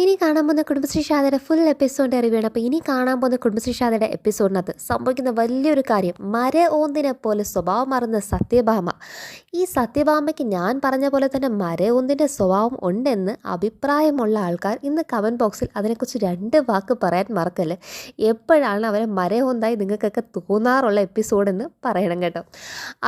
ഇനി കാണാൻ പോകുന്ന കുടുംബശ്രീ ശാഖയുടെ ഫുൾ എപ്പിസോഡിൻ്റെ റിവ്യൂണ്. അപ്പോൾ ഇനി കാണാൻ പോകുന്ന കുടുംബശ്രീ ശാഖയുടെ എപ്പിസോഡിനകത്ത് സംഭവിക്കുന്ന വലിയൊരു കാര്യം, ഓന്തിനെ പോലെ സ്വഭാവം മാറുന്ന സത്യഭാമ. ഈ സത്യഭാമയ്ക്ക് ഞാൻ പറഞ്ഞ പോലെ തന്നെ ഓന്തിൻ്റെ സ്വഭാവം ഉണ്ടെന്ന് അഭിപ്രായമുള്ള ആൾക്കാർ ഇന്ന് കമൻറ്റ് ബോക്സിൽ അതിനെക്കുറിച്ച് 2 വാക്ക് പറയാൻ മറക്കല്ലേ. എപ്പോഴാണ് അവരെ ഓന്തായി നിങ്ങൾക്കൊക്കെ തോന്നാറുള്ള എപ്പിസോഡെന്ന് പറയണം കേട്ടോ.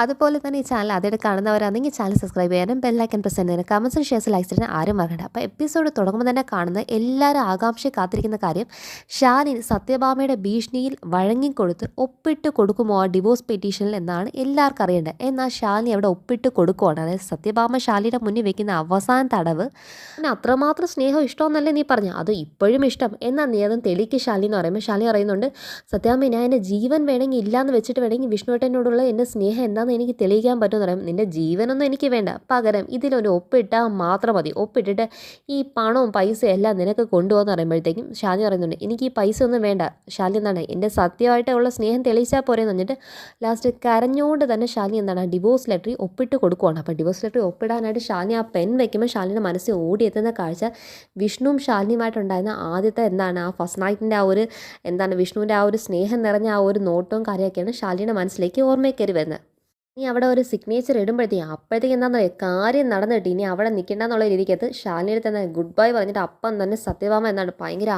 അതുപോലെ തന്നെ ഈ ചാനൽ ആദ്യമായിട്ട് കാണുന്നവരാണെങ്കിൽ ചാനൽ സബ്സ്ക്രൈബ് ചെയ്യാനും ബെല്ലൈക്കൻ പ്രസ് ചെയ്യുന്നതിന് കമൻസും ഷെയർസ് ലൈക്സ് ചെയ്യാൻ ആരും മറക്കണ്ട. അപ്പോൾ എപ്പിസോഡ് തുടങ്ങുമ്പോൾ തന്നെ കാണുന്ന എല്ലാവരും ആകാംക്ഷ കാത്തിരിക്കുന്ന കാര്യം, ശാലിനി സത്യഭാമയുടെ ഭീഷണിയിൽ വഴങ്ങിക്കൊടുത്ത് ഒപ്പിട്ട് കൊടുക്കുമോ ആ ഡിവോഴ്സ് പെറ്റീഷനിൽ എന്നാണ് എല്ലാവർക്കും അറിയേണ്ടത്. എന്നാൽ ശാലിനി അവിടെ ഒപ്പിട്ട് കൊടുക്കുവാണ്. അതായത് സത്യഭാമ ശാലിനിയുടെ മുന്നിൽ വെക്കുന്ന അവസാന തടവ്, പിന്നെ അത്രമാത്രം സ്നേഹം ഇഷ്ടമെന്നല്ലേ നീ പറഞ്ഞു, അത് ഇപ്പോഴും ഇഷ്ടം എന്നാൽ നീ അതും തെളിക്ക് ശാലിനി എന്ന് പറയുമ്പോൾ ശാലിനി പറയുന്നുണ്ട്, സത്യഭാമ ഞാൻ എൻ്റെ ജീവൻ വേണമെങ്കിൽ ഇല്ലയെന്ന് വെച്ചിട്ട് വേണമെങ്കിൽ വിഷ്ണുവേട്ടനോടുള്ള എൻ്റെ സ്നേഹം എന്താണെന്ന് എനിക്ക് തെളിയിക്കാൻ പറ്റുമെന്ന് പറയും. നിൻ്റെ ജീവനൊന്നും എനിക്ക് വേണ്ട, പകരം ഇതിലൊരു ഒപ്പിട്ടാൽ മാത്രം മതി, ഒപ്പിട്ടിട്ട് ഈ പണവും പൈസയും എല്ലാം നിനക്ക് കൊണ്ടുപോകുന്ന പറയുമ്പോഴത്തേക്കും ശാലിനി പറയുന്നുണ്ട്, എനിക്ക് ഈ പൈസ ഒന്നും വേണ്ട. ശാലിനി എന്താണ് എൻ്റെ സത്യമായിട്ടുള്ള സ്നേഹം തെളിയിച്ചാൽ പോരെന്ന് പറഞ്ഞിട്ട് ലാസ്റ്റ് കരഞ്ഞുകൊണ്ട് തന്നെ ശാലിനി എന്താണ് ഡിവോഴ്സ് ലെറ്റർ ഒപ്പിട്ട് കൊടുക്കുവാണ്. അപ്പോൾ ഡിവോഴ്സ് ലെറ്റർ ഒപ്പിടാനായിട്ട് ശാലിനി ആ പെൻ വയ്ക്കുമ്പോൾ ശാലിനിയുടെ മനസ്സിൽ ഓടിയെത്തുന്ന കാഴ്ച വിഷ്ണുവും ശാലിനിയുമായിട്ടുണ്ടായിരുന്ന ആദ്യത്തെ ആ ഫസ്റ്റ് നൈറ്റിൻ്റെ വിഷ്ണുവിൻ്റെ ആ ഒരു സ്നേഹം നിറഞ്ഞ ആ ഒരു നോട്ടവും കാര്യമൊക്കെയാണ് ശാലിനിയുടെ മനസ്സിലേക്ക് ഓർമ്മയിൽ കയറി വരുന്നത്. ഇനി അവിടെ ഒരു സിഗ്നേച്ചർ അപ്പോഴത്തേക്ക് എന്താണെന്ന് പറയുക, കാര്യം നടന്നിട്ട് ഇനി അവിടെ നിൽക്കേണ്ടെന്നുള്ള രീതിക്കകത്ത് ശാലിനിയുടെ തന്നെ ഗുഡ് ബൈ പറഞ്ഞിട്ട് അപ്പം തന്നെ സത്യഭാമ ഭയങ്കര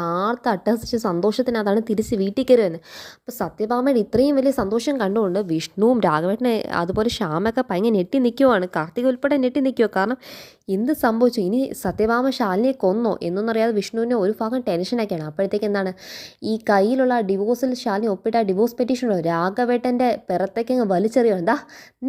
അട്ടഹസിച്ച് സന്തോഷത്തിനകത്താണ് തിരിച്ച് വീട്ടിൽ കയറി വരുന്നത്. അപ്പോൾ സത്യഭാമയുടെ ഇത്രയും വലിയ സന്തോഷം കണ്ടുകൊണ്ട് വിഷ്ണുവും രാഘവേട്ടനെ അതുപോലെ ശ്യാമൊക്കെ ഭയങ്കര ഞെട്ടി നിൽക്കുവാണ്. കാർത്തിക ഉൾപ്പെടെ ഞെട്ടി നിൽക്കുമോ, കാരണം എന്ത് സംഭവിച്ചു, ഇനി സത്യഭാമ ശാലിനിയെ കൊന്നോ എന്നൊന്നറിയാതെ വിഷ്ണുവിനെ ഒരു ഭാഗം ടെൻഷനൊക്കെയാണ്. അപ്പോഴത്തേക്ക് ഈ കയ്യിലുള്ള ഡിവോഴ്സിൽ ശാലിനി ഒപ്പിട്ട ഡിവോഴ്സ് പെറ്റീഷനോ രാഘവേട്ടൻ്റെ പിറത്തേക്കങ്ങ് വലിച്ചെറിയോ, എന്താ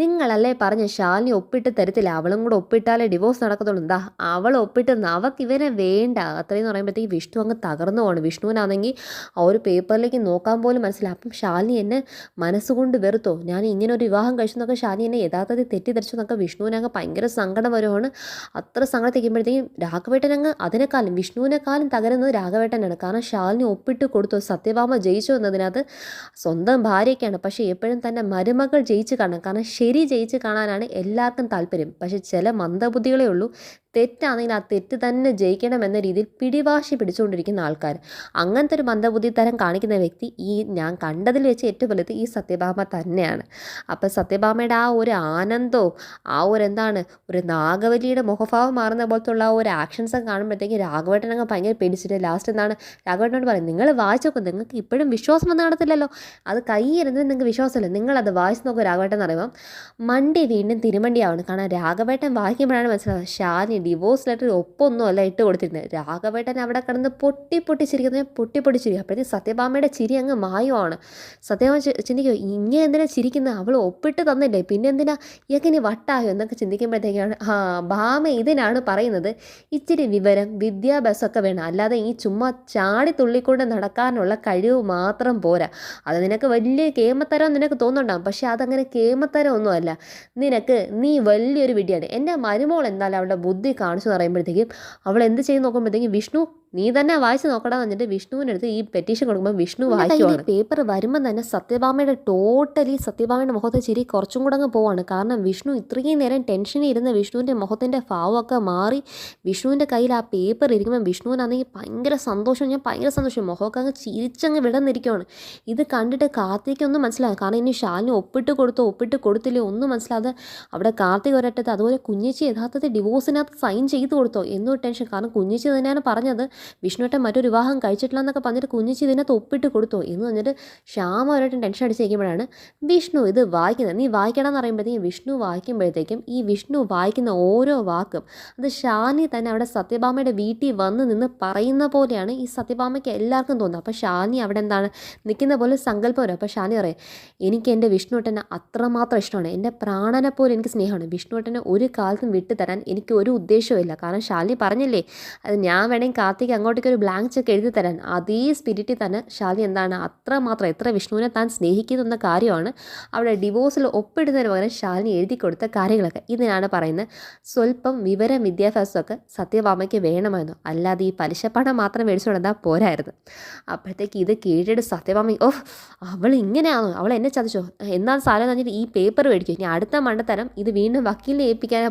നിങ്ങളല്ലേ പറഞ്ഞ് ശാലിനി ഒപ്പിട്ട് തരത്തില്ല, അവളും കൂടെ ഒപ്പിട്ടാലേ ഡിവോഴ്സ് നടക്കത്തുള്ളൂ, എന്താ അവൾ ഒപ്പിട്ടെന്ന്, അവൾക്ക് ഇവനെ വേണ്ട അത്രയെന്ന് പറയുമ്പോഴത്തേക്ക് വിഷ്ണു അങ്ങ് തകർന്നു പോകണം. വിഷ്ണുവിനാണെങ്കിൽ ആ ഒരു പേപ്പറിലേക്ക് നോക്കാൻ പോലും മനസ്സിലായി. അപ്പം ശാലിനി എന്നെ മനസ്സുകൊണ്ട് വെറുത്തോ, ഞാൻ ഇങ്ങനെ ഒരു വിവാഹം കഴിച്ചെന്നൊക്കെ ശാലിനി എന്നെ യഥാർത്ഥത്തിൽ തെറ്റിദ്ധരിച്ചെന്നൊക്കെ വിഷ്ണുവിനങ്ങ് ഭയങ്കര സങ്കടം വരുവാണ്. അത്ര സങ്കടത്തിക്കുമ്പോഴത്തേക്കും രാഘവേട്ടനങ്ങ് അതിനേക്കാളും വിഷ്ണുവിനെക്കാളും തകരുന്നത് രാഘവേട്ടനാണ്. കാരണം ശാലിനി ഒപ്പിട്ട് കൊടുത്തു, സത്യഭാമ ജയിച്ചു എന്നതിനകത്ത് സ്വന്തം ഭാര്യയ്ക്കാണ്. പക്ഷേ എപ്പോഴും തന്നെ മരുമകൾ ജയിച്ച് കാണണം, കാരണം ശരി ജയിച്ച് കാണാനാണ് എല്ലാവർക്കും താല്പര്യം. പക്ഷേ ചില മന്ദബുദ്ധികളേ ഉള്ളൂ, തെറ്റാണെങ്കിൽ ആ തെറ്റ് തന്നെ ജയിക്കണം എന്ന രീതിയിൽ പിടിവാശി പിടിച്ചുകൊണ്ടിരിക്കുന്ന ആൾക്കാർ. അങ്ങനത്തെ ഒരു മന്ദബുദ്ധി തരം കാണിക്കുന്ന വ്യക്തി ഞാൻ കണ്ടതിൽ വെച്ച് ഏറ്റവും വലുത് ഈ സത്യഭാമ തന്നെയാണ്. അപ്പം സത്യഭാമയുടെ ആ ഒരു ആനന്ദവും ആ ഒരു നാഗവല്ലിയുടെ മുഖഭാവം മാറുന്ന പോലത്തെ ഉള്ള ഒരു ആക്ഷൻസൊക്കെ കാണുമ്പോഴത്തേക്ക് രാഘവേട്ടനങ്ങ് ഭയങ്കര പേടിച്ചിട്ട് ലാസ്റ്റ് രാഘവേട്ടനോട് പറയും, നിങ്ങൾ വായിച്ചു നോക്കും, നിങ്ങൾക്ക് ഇപ്പോഴും വിശ്വാസം വന്ന് കാണത്തില്ലല്ലോ, അത് കൈയിരുന്നത് നിങ്ങൾക്ക് വിശ്വാസമല്ല, നിങ്ങളത് വായിച്ച് നോക്കും രാഘവേട്ടൻ എന്ന് പറയുമ്പോൾ മണ്ടി വീണ്ടും തിരുമണ്ടിയാവുന്നു. കാരണം രാഘവേട്ടൻ വായിക്കുമ്പോഴാണ് മനസ്സിലാവുന്നത് ശാലിനി ഡിവോഴ്സ് ലെറ്റർ ഒപ്പൊന്നും അല്ല ഇട്ട് കൊടുത്തിരുന്നത്. രാഘവേട്ടൻ അവിടെ കിടന്ന് പൊട്ടിപ്പൊട്ടിച്ചിരിക്കും. അപ്പോഴത്തേക്ക് സത്യഭാമയുടെ ചിരി അങ്ങ് മായമാണ്. സത്യഭാമ ചിന്തിക്കുമോ, ഇങ്ങനെ എന്തിനാ ചിരിക്കുന്നത്, അവൾ ഒപ്പിട്ട് തന്നില്ലേ, പിന്നെ എന്തിനാ ഇയൊക്കെ ഇനി വട്ടായോ എന്നൊക്കെ ചിന്തിക്കുമ്പോഴത്തേക്കാണ് ഭാമ ഇതിനാണ് പറയുന്നത്, ഇച്ചിരി വിവരം വിദ്യാഭ്യാസമൊക്കെ വേണം, അല്ലാതെ ഈ ചുമ്മാ ചാടി തുള്ളിക്കൊണ്ട് നടക്കാനുള്ള കഴിവ് മാത്രം പോരാ. അത് നിനക്ക് വലിയ കേമത്തരം നിനക്ക് തോന്നുന്നുണ്ടാകും, പക്ഷെ അതങ്ങനെ കേമത്തരം ഒന്നുമല്ല, നീ വലിയൊരു വിഡ്ഢിയാണ്. എൻ്റെ മരുമോൾ എന്തായാലും അവളുടെ ബുദ്ധി കാണിച്ചു പറയുമ്പോഴത്തേക്കും അവൾ എന്ത് ചെയ്ത് നോക്കുമ്പോഴത്തേക്കും വിഷ്ണു നീ തന്നെ വായിച്ച് നോക്കടാന്ന് പറഞ്ഞിട്ട് വിഷ്ണുവിനടുത്ത് ഈ പെറ്റീഷൻ കൊടുക്കുമ്പോൾ വിഷ്ണു വായിക്കുവാണ്. പേപ്പർ വരുമ്പോൾ തന്നെ സത്യഭാമയുടെ മുഖത്തെ ചിരി കുറച്ചും കൂടെ അങ്ങ് പോവാണ്. കാരണം വിഷ്ണു ഇത്രയും നേരം ടെൻഷനിൽ ഇരുന്ന വിഷ്ണുവിൻ്റെ മുഖത്തിൻ്റെ ഭാവമൊക്കെ മാറി വിഷ്ണുവിൻ്റെ കയ്യിൽ ആ പേപ്പർ ഇരിക്കുമ്പോൾ വിഷ്ണുവിനാണെങ്കിൽ ഭയങ്കര സന്തോഷം, മുഖമൊക്കെ അങ്ങ് ചിരിച്ചങ്ങ് വിടന്നിരിക്കുവാണ്. ഇത് കണ്ടിട്ട് കാർത്തിക്കൊന്നും മനസ്സിലാകും, കാരണം ഇനി ശാലിനി ഒപ്പിട്ട് കൊടുത്തില്ലേ ഒന്നും മനസ്സിലാതെ അവിടെ കാർത്തിക് ഒരറ്റത്ത്, അതുപോലെ കുഞ്ഞേച്ചി യഥാർത്ഥത്തിൽ ഡിവോഴ്സിനകത്ത് സൈൻ ചെയ്ത് കൊടുത്തോ എന്നൊരു ടെൻഷൻ. കാരണം കുഞ്ഞേച്ചി തന്നെയാണ് പറഞ്ഞത് വിഷ്ണുവേട്ടൻ മറ്റൊരു വിവാഹം കഴിച്ചിട്ടില്ല എന്നൊക്കെ പറഞ്ഞിട്ട് കുഞ്ഞിച്ചി ഇതിനകത്ത് ഒപ്പിട്ട് കൊടുത്തോ എന്ന് പറഞ്ഞിട്ട് ശ്യാമ ഒരായിട്ടും ടെൻഷൻ അടിച്ചിരിക്കുമ്പോഴാണ് വിഷ്ണു ഇത് വായിക്കുന്നത്. നീ വായിക്കണം എന്ന് പറയുമ്പോഴത്തേക്കും വിഷ്ണു വായിക്കുമ്പോഴത്തേക്കും ഈ വിഷ്ണു വായിക്കുന്ന ഓരോ വാക്കും അത് ശാലിനി തന്നെ അവിടെ സത്യഭാമയുടെ വീട്ടിൽ വന്ന് നിന്ന് പറയുന്ന പോലെയാണ് ഈ സത്യഭാമയ്ക്ക് എല്ലാവർക്കും തോന്നുന്നത്. അപ്പോൾ ശാലിനി അവിടെ നിൽക്കുന്ന പോലെ സങ്കല്പം വരും. അപ്പോൾ ശാലിനി പറയും, എനിക്ക് എൻ്റെ വിഷ്ണുവേട്ടനെ അത്രമാത്രം ഇഷ്ടമാണ്, എൻ്റെ പ്രാണനെ പോലെ എനിക്ക് സ്നേഹമാണ്, വിഷ്ണുവേട്ടനെ ഒരു കാലത്തും വിട്ടു തരാൻ എനിക്ക് ഒരു ഉദ്ദേശവും. കാരണം ശാലിനി പറഞ്ഞില്ലേ, അത് ഞാൻ വേണമെങ്കിൽ കാർത്തിക് അങ്ങോട്ടേക്ക് ഒരു ബ്ലാങ്ക് ചെക്ക് എഴുതി തരാൻ, അതേ സ്പിരിറ്റിൽ തന്നെ ശാലിനി അത്രമാത്രം എത്ര വിഷ്ണുവിനെ താൻ സ്നേഹിക്കുന്ന കാര്യമാണ് അവിടെ ഡിവോഴ്സിൽ ഒപ്പിടുന്നതിന് പകരം ശാലിനി എഴുതി കൊടുത്ത കാര്യങ്ങളൊക്കെ. ഇതിനാണ് പറയുന്നത് സ്വല്പം വിവരം വിദ്യാഭ്യാസമൊക്കെ സത്യഭാമയ്ക്ക് വേണമായിരുന്നു, അല്ലാതെ ഈ പലിശപ്പണം മാത്രം മേടിച്ചുകൊണ്ടാൽ പോരായിരുന്നു. അപ്പോഴത്തേക്ക് ഇത് കേട്ടിട്ട് സത്യഭാമ അവൾ ഇങ്ങനെയാണോ, അവൾ എന്നെ ചതിച്ചോ, എന്നാൽ സാരം പറഞ്ഞിട്ട് ഈ പേപ്പർ മേടിക്കും, ഇനി അടുത്ത മണ്ടത്തരം ഇത് വീണ്ടും വക്കീലിനെ ഏൽപ്പിക്കാനാ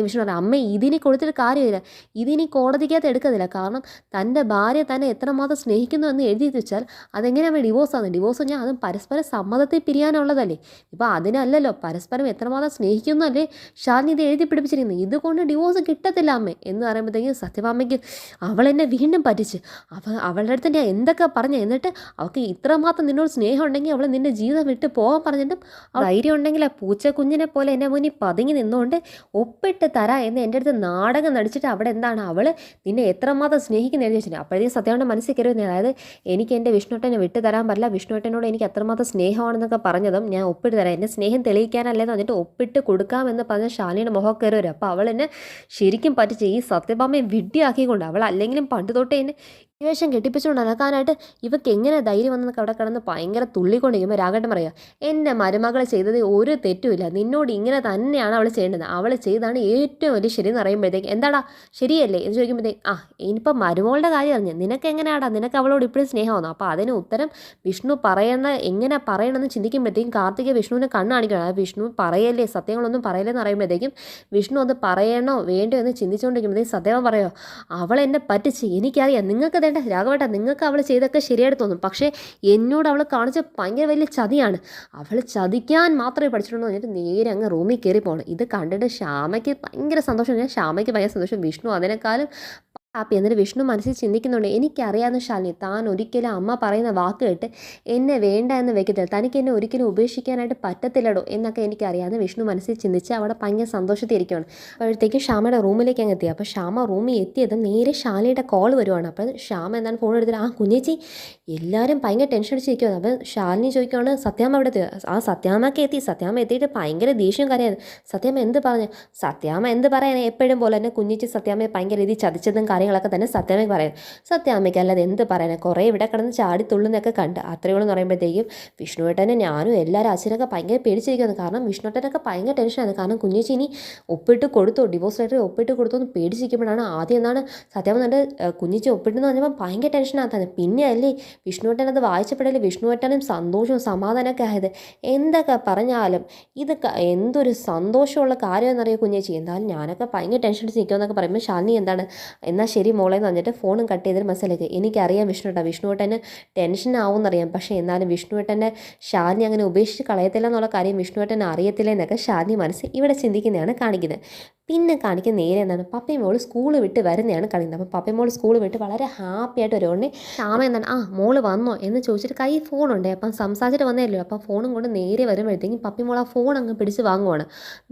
വിഷ്ണു പറഞ്ഞു, അമ്മ ഇതിനി കൊടുത്തിട്ട് കാര്യമില്ല, ഇതിനി കോടതിക്കകത്ത് എടുക്കത്തില്ല, കാരണം തൻ്റെ ഭാര്യ തന്നെ എത്രമാത്രം സ്നേഹിക്കുന്നു എന്ന് എഴുതി വെച്ചാൽ അതെങ്ങനെയാണ് ഡിവോഴ്സാണ്? ഡിവോഴ്സ് പറഞ്ഞാൽ അതും പരസ്പരം സമ്മതത്തിൽ പിരിയാനുള്ളതല്ലേ. ഇപ്പോൾ അതിനല്ലല്ലോ, പരസ്പരം എത്രമാത്രം സ്നേഹിക്കുന്നു അല്ലേ ശാലിനി ഇത് എഴുതി പിടിപ്പിച്ചിരിക്കുന്നത്. ഇതുകൊണ്ട് ഡിവോഴ്സ് കിട്ടത്തില്ല അമ്മേ എന്ന് പറയുമ്പോഴത്തേക്കും സത്യഭാമയ്ക്ക് അവളെന്നെ വീണ്ടും പറ്റിച്ച്. അവളുടെ അടുത്ത് ഞാൻ എന്തൊക്കെ പറഞ്ഞു, എന്നിട്ട് അവൾക്ക് ഇത്രമാത്രം നിന്നോട് സ്നേഹം ഉണ്ടെങ്കിൽ അവൾ നിൻ്റെ ജീവിതം വിട്ട് പോകാൻ പറഞ്ഞിട്ടും ധൈര്യം ഉണ്ടെങ്കിൽ ആ പൂച്ചക്കുഞ്ഞിനെ പോലെ എൻ്റെ മുന്നിൽ പതുങ്ങി നിന്നുകൊണ്ട് ഒപ്പിട്ട് തരാം എന്ന് എൻ്റെ അടുത്ത് നാടകം നടിച്ചിട്ട് അവിടെ എന്താണ് അവൾ നിന്നെ എത്രമാത്രം സ്നേഹിക്കുന്ന എഴുതി വെച്ചിട്ടുണ്ട്. അപ്പോഴത്തേക്കും സത്യയുടെ മനസ്സിൽ കയറുന്നത്, അതായത് എനിക്ക് എൻ്റെ വിഷ്ണുട്ടനെ വിട്ട് തരാൻ പറ്റില്ല, വിഷ്ണുട്ടനോട് എനിക്ക് എത്രമാത്രം സ്നേഹമാണെന്നൊക്കെ പറഞ്ഞതും ഞാൻ ഒപ്പിട്ട് തരാം, എന്നെ സ്നേഹം തെളിയിക്കാനല്ലേന്ന് പറഞ്ഞിട്ട് ഒപ്പിട്ട് കൊടുക്കാമെന്ന് പറഞ്ഞ ശാലിനിയുടെ മുഖം കയറി വരും. അപ്പോൾ അവൾ എന്നെ ശരിക്കും പറ്റിച്ച് ഈ സത്യഭാമയെ വിഡ്ഢിയാക്കിക്കൊണ്ട് അവൾ അല്ലെങ്കിലും പണ്ട് തൊട്ടേ എന്നെ ഈ വേഷം കെട്ടിപ്പിച്ചുകൊണ്ട് നടക്കാനായിട്ട് ഇവക്ക് എങ്ങനെ ധൈര്യം വന്നൊക്കെ അവിടെ കിടന്ന് ഭയങ്കര തുള്ളിക്കൊണ്ടിരിക്കുമ്പോൾ രാഘട്ടൻ പറയുക, എൻ്റെ മരുമകൾ ചെയ്തത് ഒരു തെറ്റുമില്ല, നിന്നോട് ഇങ്ങനെ തന്നെയാണ് അവൾ ചെയ്യേണ്ടത്, അവൾ ചെയ്താണ് ഏറ്റവും വലിയ ശരി എന്ന് പറയുമ്പോഴത്തേക്ക് എന്താടാ ശരിയല്ലേ എന്ന് ചോദിക്കുമ്പോഴത്തേക്ക് ഇനിയിപ്പോൾ മരുമകളുടെ കാര്യം അറിഞ്ഞു, നിനക്ക് എങ്ങനെയാടാ, നിനക്ക് അവളോട് ഇപ്പോഴും സ്നേഹമാണോ? അപ്പോൾ അതിന് ഉത്തരം വിഷ്ണു എങ്ങനെ പറയണമെന്ന് ചിന്തിക്കുമ്പോഴത്തേക്കും കാർത്തിക വിഷ്ണുവിനെ കണ്ണ് കാണിക്കണം. അത് വിഷ്ണു പറയല്ലേ, സത്യങ്ങളൊന്നും പറയല്ലെന്ന് പറയുമ്പോഴത്തേക്കും വിഷ്ണു അത് പറയണോ വേണ്ടോ എന്ന് ചിന്തിച്ചുകൊണ്ടിരിക്കുമ്പോഴത്തേക്കും സത്യവാൻ പറയുമോ, അവൾ എന്നെ പറ്റിച്ച്, എനിക്കറിയാം, നിങ്ങൾക്ക് രാഘവേട്ട നിങ്ങൾക്ക് അവൾ ചെയ്തൊക്കെ ശരിയായിട്ട് തോന്നും, പക്ഷേ എന്നോട് അവൾ കാണിച്ച ഭയങ്കര വലിയ ചതിയാണ്, അവൾ ചതിക്കാൻ മാത്രമേ പഠിച്ചിട്ടുള്ളൂ എന്നിട്ട് നേരെ അങ്ങ് റൂമിൽ കയറി പോകണം. ഇത് കണ്ടിട്ട് ശ്യാമയ്ക്ക് ഭയങ്കര സന്തോഷം, ശ്യാമയ്ക്ക് ഭയങ്കര സന്തോഷം, വിഷ്ണു അതിനേക്കാളും ഹാപ്പി. എന്നിട്ട് വിഷ്ണു മനസ്സിൽ ചിന്തിക്കുന്നുണ്ട്, എനിക്കറിയാവുന്ന ശാലിനി താൻ ഒരിക്കലും അമ്മ പറയുന്ന വാക്ക് കേട്ട് എന്നെ വേണ്ട എന്ന് വെക്കത്തില്ല, തനിക്ക് എന്നെ ഒരിക്കലും ഉപേക്ഷിക്കാനായിട്ട് പറ്റത്തില്ലടോ എന്നൊക്കെ എനിക്കറിയാമെന്ന് വിഷ്ണു മനസ്സിൽ ചിന്തിച്ച് അവിടെ ഭയങ്കര സന്തോഷത്തിരിക്കുകയാണ്. അപ്പോഴത്തേക്കും ശ്യാമയുടെ റൂമിലേക്ക് അങ്ങ് എത്തി. അപ്പോൾ ശ്യാമ റൂമിൽ എത്തിയത് നേരെ ശാലിനിയുടെ കോൾ വരുവാണ്. അപ്പോൾ ശ്യാമ എന്താണ് ഫോൺ എടുത്തിട്ട് കുഞ്ഞേച്ചി എല്ലാവരും ഭയങ്കര ടെൻഷൻ അടിച്ചിരിക്കുകയാണ്. അപ്പോൾ ശാലിനി ചോദിക്കുകയാണ് സത്യാമ്മ അവിടെ എത്തി. സത്യാമ്മക്ക് എത്തി. സത്യാമ്മ എത്തിയിട്ട് ഭയങ്കര ദേഷ്യം കരയാണ്. സത്യാമ്മ എന്ത് പറഞ്ഞു? സത്യാമ്മ എന്ത് പറയാൻ, എപ്പോഴും പോലെ തന്നെ കുഞ്ഞേച്ചി സത്യാമ്മയെ ഭയങ്കര രീതിയിൽ ചതിച്ചതും കാര്യങ്ങളൊക്കെ തന്നെ സത്യാമ്മയ്ക്ക് പറയാം. സത്യാമ്മയ്ക്ക് അല്ലാതെ എന്ത് പറയാനാണ്, കുറേ ഇവിടെ കിടന്ന് ചാടി തുള്ളുന്നൊക്കെ കണ്ട് അത്രയോളം എന്ന് പറയുമ്പോഴത്തേക്കും വിഷ്ണുവേട്ടനെ ഞാനും എല്ലാവരും അച്ഛനൊക്കെ ഭയങ്കര പേടിച്ചിരിക്കുന്നു. കാരണം വിഷ്ണുവേട്ടനൊക്കെ ഭയങ്കര ടെൻഷനാണ്. കാരണം കുഞ്ഞേച്ചി ഇനി ഒപ്പിട്ട് കൊടുത്തോ, ഡിവോഴ്സ് ലെറ്റർ ഒപ്പിട്ട് കൊടുത്തോ എന്ന് പേടിച്ചിരിക്കുമ്പോഴാണ് ആദ്യം എന്താണ് സത്യാമ്മ എന്നിട്ട് കുഞ്ഞേച്ചി ഒപ്പിട്ടെന്ന് പറഞ്ഞപ്പോൾ ഭയങ്കര ടെൻഷനാണ്. പിന്നെ അല്ലേ വിഷ്ണുവേട്ടൻ അത് വായിച്ചപ്പോഴല്ലേ വിഷ്ണുവേട്ടനും സന്തോഷവും സമാധാനമൊക്കെ ആയത്. എന്തൊക്കെ പറഞ്ഞാലും ഇത് എന്തൊരു സന്തോഷമുള്ള കാര്യമെന്നറിയോ കുഞ്ഞേച്ചി, എന്തായാലും ഞാനൊക്കെ ഭയങ്കര ടെൻഷൻ അടിച്ച് നിൽക്കുമെന്നൊക്കെ പറയുമ്പോൾ ശാലിനി എന്താണ് എന്നാൽ ശരി മോളെ എന്ന് പറഞ്ഞിട്ട് ഫോണും കട്ട് ചെയ്തിട്ട് മനസ്സിലേക്ക് എനിക്കറിയാം വിഷ്ണുവേട്ടന് ടെൻഷൻ ആവുമെന്നറിയാം, പക്ഷേ എന്നാലും വിഷ്ണുവേട്ടൻ്റെ ശാലിനി അങ്ങനെ ഉപേക്ഷിച്ച് കളയത്തില്ല എന്നുള്ള കാര്യം വിഷ്ണുവേട്ടൻ അറിയത്തില്ല എന്നൊക്കെ ശാലിനി മനസ്സ് ഇവിടെ ചിന്തിക്കുന്നതാണ് കാണിക്കുന്നത്. പിന്നെ കാണിക്കുന്ന നേരെ എന്താണ് പപ്പയും മോള് സ്കൂൾ വിട്ട് വരുന്നതാണ് കാണിക്കുന്നത്. അപ്പോൾ പപ്പയും മോള് സ്കൂൾ വിട്ട് വളരെ ഹാപ്പി ആയിട്ട് വരുവാണ്. ശ്യാമ എന്താണ് മോള് വന്നോ എന്ന് ചോദിച്ചിട്ട് കൈ ഫോണുണ്ട്. അപ്പം സംസാരിച്ചിട്ട് വന്നേല്ലോ. അപ്പം ഫോണും കൊണ്ട് നേരെ വരുമ്പോഴത്തേക്കും പപ്പയും മോൾ ആ ഫോൺ അങ്ങ് പിടിച്ച് വാങ്ങുവാണ്.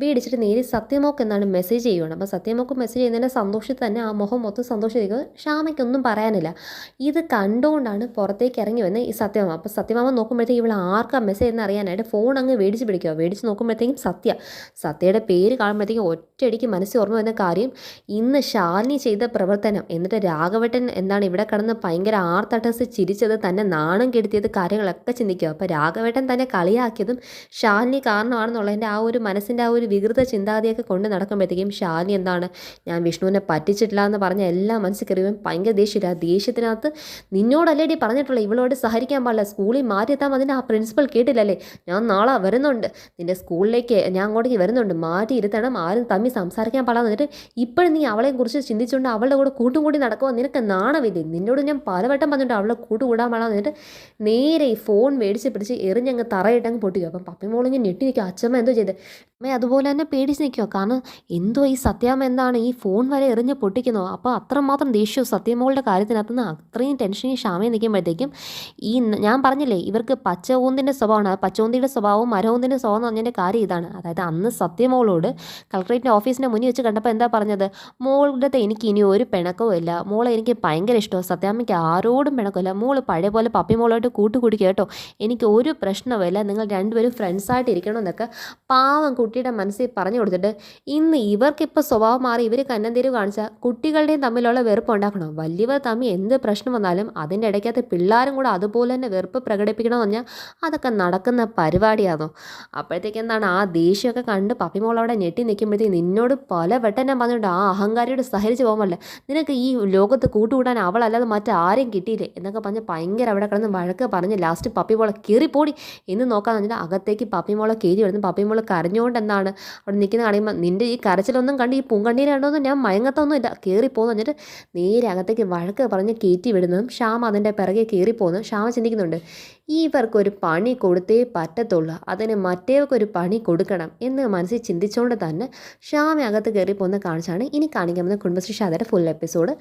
മേടിച്ചിട്ട് നേരെ സത്യമോക്ക് എന്താണ് മെസ്സേജ് ചെയ്യുവാണ്. അപ്പോൾ സത്യമോക്ക് മെസ്സേജ് ചെയ്യുന്നതിൻ്റെ സന്തോഷത്തിൽ തന്നെ ആ മുഖം മൊത്തം സന്തോഷിച്ചിരിക്കുക. ശ്യാമയ്ക്കൊന്നും പറയാനില്ല. ഇത് കണ്ടുകൊണ്ടാണ് പുറത്തേക്ക് ഇറങ്ങി വന്ന് ഈ സത്യമാമ. അപ്പോൾ സത്യമാമ നോക്കുമ്പോഴത്തേക്ക് ഇവൾ ആർക്കാ മെസ്സേജ് എന്ന് അറിയാനായിട്ട് ഫോൺ അങ്ങ് മേടിച്ച് പിടിക്കുക. മേടിച്ച് നോക്കുമ്പോഴത്തേക്കും സത്യയുടെ പേര് കാണുമ്പോഴത്തേക്കും ഒറ്റയടിക്ക് മനസ്സിൽ ഓർമ്മ വരുന്ന കാര്യം ഇന്ന് ശാലിനി ചെയ്ത പ്രവർത്തനം. എന്നിട്ട് രാഘവട്ടൻ എന്താണ് ഇവിടെ കിടന്ന് ഭയങ്കര ആർത്തട്ടസ് ചിരിച്ചത്, തന്നെ നാണം കെടുത്തിയത്, കാര്യങ്ങളൊക്കെ ചിന്തിക്കുക. അപ്പോൾ രാഘവട്ടൻ തന്നെ കളിയാക്കിയതും ശാലിനി കാരണമാണെന്നുള്ളതിൻ്റെ ആ ഒരു മനസ്സിൻ്റെ ആ ഒരു വികൃത ചിന്താഗതിയൊക്കെ കൊണ്ട് നടക്കുമ്പോഴത്തേക്കും ശാലിനി എന്താണ് ഞാൻ വിഷ്ണുവിനെ പറ്റിച്ചിട്ടില്ല എന്ന് പറഞ്ഞ എല്ലാം മനസ്സിൽ കയറിയും ഭയങ്കര ദേഷ്യമില്ല. ആ ദേഷ്യത്തിനകത്ത് നിന്നോടല്ലേടി പറഞ്ഞിട്ടുള്ള ഇവളോട് സഹരിക്കാൻ പാടില്ല, സ്കൂളിൽ മാറ്റിയെത്താൻ അതിന് ആ പ്രിൻസിപ്പൽ കേട്ടില്ലല്ലേ, ഞാൻ നാളെ വരുന്നുണ്ട് നിൻ്റെ സ്കൂളിലേക്ക്, ഞാൻ അങ്ങോട്ടേക്ക് വരുന്നുണ്ട്, മാറ്റി ഇരുത്തണം, ആരും തമ്മിൽ സംസാരിക്കാൻ പാടില്ല എന്നിട്ട് ഇപ്പോഴും നീ അവളെയും കുറിച്ച് ചിന്തിച്ചുകൊണ്ട് അവളുടെ കൂടെ കൂട്ടും കൂടി നടക്കുമോ, നിനക്ക് നാണമില്ലേ, നിന്നോട് ഞാൻ പലവട്ടം പറഞ്ഞിട്ട് അവളെ കൂട്ടുകൂടാൻ പാടില്ല എന്നിട്ട് നേരെ ഈ ഫോൺ മേടിച്ച് പിടിച്ച് എറിഞ്ഞങ്ങ് തറയിട്ടങ്ങ് പൊട്ടിക്കുക. അപ്പം പപ്പിമോളിങ്ങനെ ഞെട്ടി നിൽക്കുക. അച്ഛമ്മ എന്തോ ചെയ്ത് അമ്മ അതുപോലെ തന്നെ പേടിച്ച് നിൽക്കുക. കാരണം എന്തോ ഈ സത്യാമ്മ എന്താണ് ഈ ഫോൺ വരെ എറിഞ്ഞ് പൊട്ടിക്കുന്നോ. അപ്പോൾ അത്രമാത്രം ദേഷ്യവും സത്യമോളുടെ കാര്യത്തിനകത്ത് നിന്ന് അത്രയും ടെൻഷൻ ഈ ക്ഷാമയിൽ നിൽക്കുമ്പോഴത്തേക്കും ഈ ഞാൻ പറഞ്ഞില്ലേ ഇവർക്ക് പച്ചഊന്തിൻ്റെ സ്വഭാവമാണ്. പച്ചഊന്തിയുടെ സ്വഭാവവും മരഊന്തിൻ്റെ സ്വഭാവം എന്ന് പറഞ്ഞതിൻ്റെ കാര്യം ഇതാണ്. അതായത് അന്ന് സത്യമോളോട് കളക്ടറേറ്റിൻ്റെ ഓഫീസിൻ്റെ മുന്നിൽ വെച്ച് കണ്ടപ്പോൾ എന്താ പറഞ്ഞത്, മോളുടെ എനിക്ക് ഇനി ഒരു പിണക്കവും ഇല്ല, മോളെ എനിക്ക് ഭയങ്കര ഇഷ്ടമാണ്, സത്യാമ്മയ്ക്ക് ആരോടും പിണക്കമില്ല, മോള് പഴയ പോലെ പപ്പിമോളായിട്ട് കൂട്ടുകൂടി കേട്ടോ, എനിക്ക് ഒരു പ്രശ്നവുമില്ല, നിങ്ങൾ രണ്ടുപേരും ഫ്രണ്ട്സായിട്ട് ഇരിക്കണമെന്നൊക്കെ പാവം കുട്ടിയുടെ മനസ്സിൽ പറഞ്ഞു കൊടുത്തിട്ട് ഇന്ന് ഇവർക്കിപ്പോൾ സ്വഭാവം മാറി ഇവർ കന്നന്തീര് കാണിച്ചാൽ കുട്ടികളുടെയും തമ്മിലുള്ള വെറുപ്പ് ഉണ്ടാക്കണം. വലിയവർ തമ്മിൽ എന്ത് പ്രശ്നം വന്നാലും അതിൻ്റെ ഇടയ്ക്കകത്ത് പിള്ളേരും കൂടെ അതുപോലെ തന്നെ വെറുപ്പ് പ്രകടിപ്പിക്കണമെന്ന് പറഞ്ഞാൽ അതൊക്കെ നടക്കുന്ന പരിപാടിയാണോ. അപ്പോഴത്തേക്ക് എന്താണ് ആ ദേഷ്യമൊക്കെ കണ്ട് പപ്പിമോൾ അവിടെ ഞെട്ടി നിൽക്കുമ്പോഴത്തേക്ക് നിന്നോട് പല വട്ടം ഞാൻ പറഞ്ഞിട്ടുണ്ട് ആ അഹങ്കാരിയോട് സഹരിച്ച് പോകുമല്ലേ, നിനക്ക് ഈ ലോകത്ത് കൂട്ടുകൂടാൻ അവളല്ലാതെ മറ്റാരെയും കിട്ടിയില്ലേ എന്നൊക്കെ പറഞ്ഞ് ഭയങ്കര അവിടെ കിടന്ന് വഴക്ക് പറഞ്ഞ് ലാസ്റ്റ് പപ്പിമോളെ കീറിപ്പോടി എന്ന് നോക്കാന്ന് പറഞ്ഞാൽ അകത്തേക്ക് പപ്പിമോളെ കയറി വരുന്നു. പപ്പിമോളെ കരഞ്ഞുകൊണ്ട് എന്താണ് അവിടെ നിൽക്കുന്ന കാണുമ്പോൾ നിൻ്റെ ഈ കരച്ചിലൊന്നും കണ്ട് ഈ പൂങ്കണ്ണീര് കണ്ടൊന്നും ഞാൻ മയങ്ങത്തൊന്നും ഇല്ല, കയറിപ്പോകുന്നു എന്നിട്ട് നേരെ അകത്തേക്ക് വഴക്ക് പറഞ്ഞ് കയറ്റി വിടുന്നതും ശ്യാം അതിൻ്റെ പിറകെ കയറിപ്പോകുന്നു. ശ്യാമ ചിന്തിക്കുന്നുണ്ട്, ഇവർക്കൊരു പണി കൊടുത്തേ പറ്റത്തുള്ളൂ, അതിന് മറ്റേവർക്കൊരു പണി കൊടുക്കണം എന്ന് മനസ്സിൽ ചിന്തിച്ചുകൊണ്ട് തന്നെ ശ്യാമ അകത്ത് കയറി പോകുന്ന കാണിച്ചാണ് ഇനി കാണിക്കാൻ പോകുന്ന കുടുംബശ്രീ ഷാദയുടെ ഫുൾ എപ്പിസോഡ്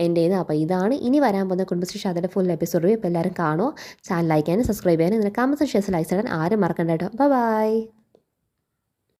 എൻ്റെ ചെയ്യുന്നത്. അപ്പോൾ ഇതാണ് ഇനി വരാൻ പോകുന്ന കുടുംബശ്രീ ഷാദയുടെ ഫുൾ എപ്പിസോഡ്. ഇപ്പോൾ എല്ലാവരും കാണുമോ, ചാനൽ ലൈക്ക് ചെയ്യാനും സബ്സ്ക്രൈബ് ചെയ്യാനും ഇതിന് കമൻസ് ഷെയർസ് ലൈക്സ് ചെയ്യാൻ ആരും മറക്കണ്ട കേട്ടോ. ബൈ.